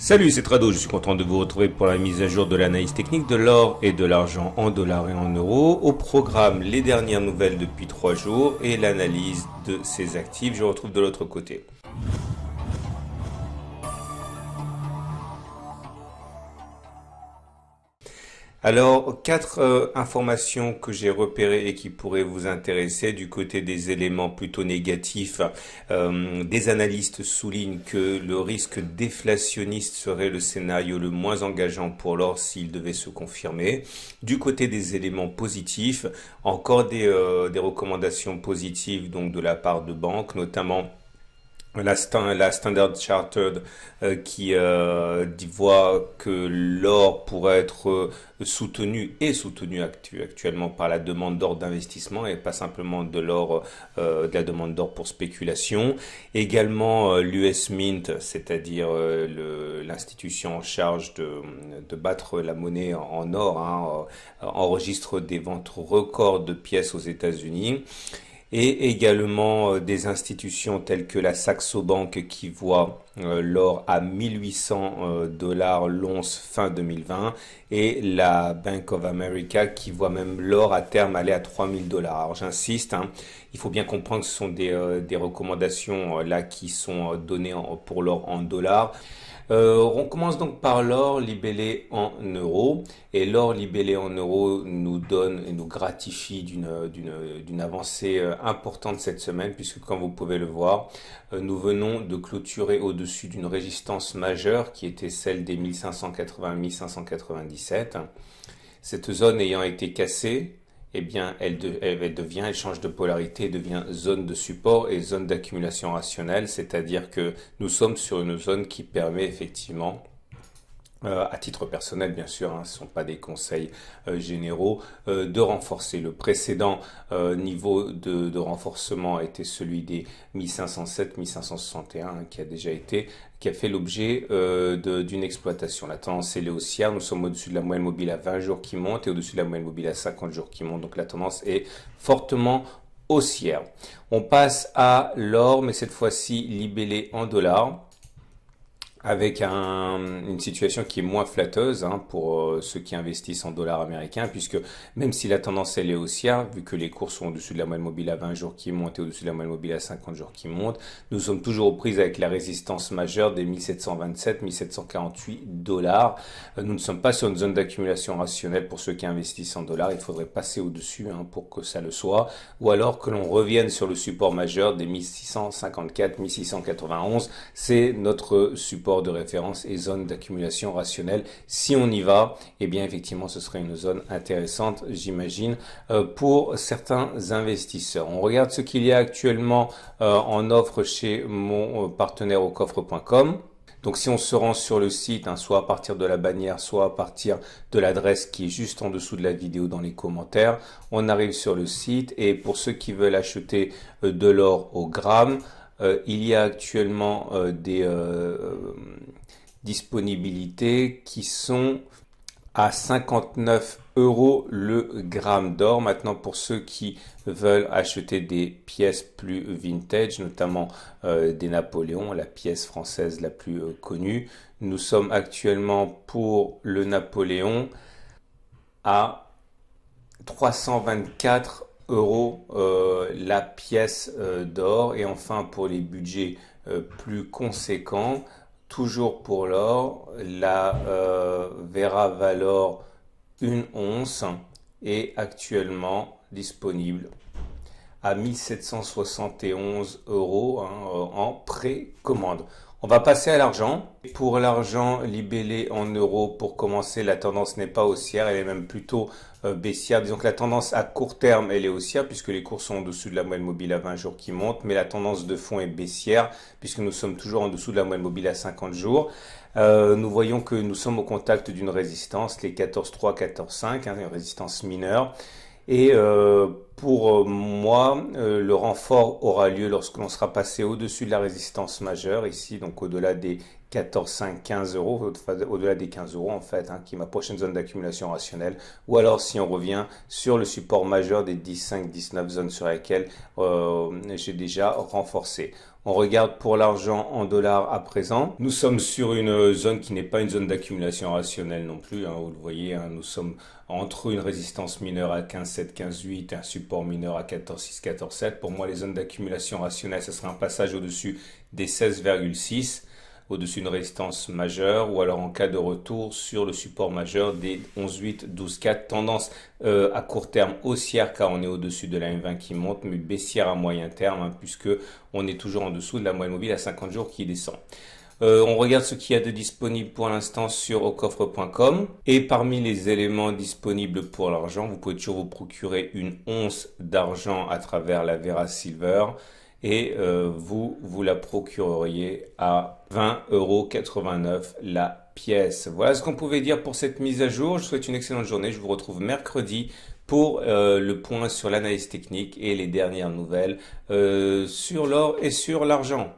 Salut, c'est Trado, je suis content de vous retrouver pour la mise à jour de l'analyse technique de l'or et de l'argent en dollars et en euros. Au programme, les dernières nouvelles depuis 3 jours et l'analyse de ces actifs. Je retrouve de l'autre côté. Alors, quatre informations que j'ai repérées et qui pourraient vous intéresser. Du côté des éléments plutôt négatifs, des analystes soulignent que le risque déflationniste serait le scénario le moins engageant pour l'or s'il devait se confirmer. Du côté des éléments positifs, encore des recommandations positives donc de la part de banques, notamment la Standard Chartered qui voit que l'or pourrait être soutenu actuellement par la demande d'or d'investissement et pas simplement de l'or de la demande d'or pour spéculation. Également l'US Mint, c'est-à-dire l'institution en charge de battre la monnaie en or, enregistre des ventes records de pièces aux États-Unis. Et également des institutions telles que la Saxo Bank qui voit l'or à 1800 dollars l'once fin 2020 et la Bank of America qui voit même l'or à terme aller à 3000 dollars. Alors j'insiste, il faut bien comprendre que ce sont des recommandations là qui sont données pour l'or en dollars. On commence donc par l'or libellé en euros et l'or libellé en euros nous donne et nous gratifie d'une avancée importante cette semaine puisque comme vous pouvez le voir, nous venons de clôturer au-dessus d'une résistance majeure qui était celle des 1580-1597. Cette zone ayant été cassée, eh bien, elle change de polarité, devient zone de support et zone d'accumulation rationnelle, c'est-à-dire que nous sommes sur une zone qui permet effectivement, à titre personnel bien sûr, ce ne sont pas des conseils généraux, de renforcer. Le précédent niveau de renforcement était celui des 1507-1561 qui a fait l'objet d'une exploitation. La tendance est haussière, nous sommes au-dessus de la moyenne mobile à 20 jours qui monte et au-dessus de la moyenne mobile à 50 jours qui monte, donc la tendance est fortement haussière. On passe à l'or, mais cette fois-ci libellé en dollars, avec une situation qui est moins flatteuse pour ceux qui investissent en dollars américains, puisque même si la tendance elle est haussière, vu que les cours sont au-dessus de la moyenne mobile à 20 jours qui monte et au-dessus de la moyenne mobile à 50 jours qui monte, nous sommes toujours aux prises avec la résistance majeure des 1727-1748 dollars. Nous ne sommes pas sur une zone d'accumulation rationnelle pour ceux qui investissent en dollars, il faudrait passer au-dessus pour que ça le soit, ou alors que l'on revienne sur le support majeur des 1654-1691, c'est notre support de référence et zone d'accumulation rationnelle. Si on y va, eh bien effectivement ce serait une zone intéressante, j'imagine, pour certains investisseurs. On regarde ce qu'il y a actuellement en offre chez mon partenaire au coffre.com. Donc si on se rend sur le site, soit à partir de la bannière, soit à partir de l'adresse qui est juste en dessous de la vidéo dans les commentaires, on arrive sur le site et pour ceux qui veulent acheter de l'or au gramme, il y a actuellement des disponibilités qui sont à 59 € le gramme d'or. Maintenant, pour ceux qui veulent acheter des pièces plus vintage, notamment des Napoléons, la pièce française la plus connue, nous sommes actuellement pour le Napoléon à 324 € la pièce d'or. Et enfin pour les budgets plus conséquents, toujours pour l'or, la Vera Valor 1 once est actuellement disponible à 1771 € en précommande. On va passer à l'argent. Pour l'argent libellé en euros, pour commencer, la tendance n'est pas haussière, elle est même plutôt baissière. Disons que la tendance à court terme, elle est haussière puisque les cours sont en dessous de la moyenne mobile à 20 jours qui monte, mais la tendance de fond est baissière puisque nous sommes toujours en dessous de la moyenne mobile à 50 jours. Nous voyons que nous sommes au contact d'une résistance, les 14,3, 14,5, une résistance mineure. Et pour moi, le renfort aura lieu lorsque l'on sera passé au-dessus de la résistance majeure, ici donc au-delà des 14,5, 15 euros, au-delà des 15 euros en fait, hein, qui est ma prochaine zone d'accumulation rationnelle. Ou alors si on revient sur le support majeur des 15, 19 zones sur lesquelles j'ai déjà renforcé. On regarde pour l'argent en dollars à présent. Nous sommes sur une zone qui n'est pas une zone d'accumulation rationnelle non plus, hein, vous le voyez, hein, nous sommes entre une résistance mineure à 15,7, 15,8 et un support mineur à 14,6, 14,7. Pour moi, les zones d'accumulation rationnelle, ce serait un passage au-dessus des 16,6, au-dessus d'une résistance majeure, ou alors en cas de retour sur le support majeur des 11,8, 12,4. Tendance à court terme haussière car on est au-dessus de la M20 qui monte, mais baissière à moyen terme, hein, puisque on est toujours en dessous de la moyenne mobile à 50 jours qui descend. On regarde ce qu'il y a de disponible pour l'instant sur aucoffre.com. Et parmi les éléments disponibles pour l'argent, vous pouvez toujours vous procurer une once d'argent à travers la Vera Silver. Et vous la procureriez à 20,89 € la pièce. Voilà ce qu'on pouvait dire pour cette mise à jour. Je vous souhaite une excellente journée. Je vous retrouve mercredi pour le point sur l'analyse technique et les dernières nouvelles sur l'or et sur l'argent.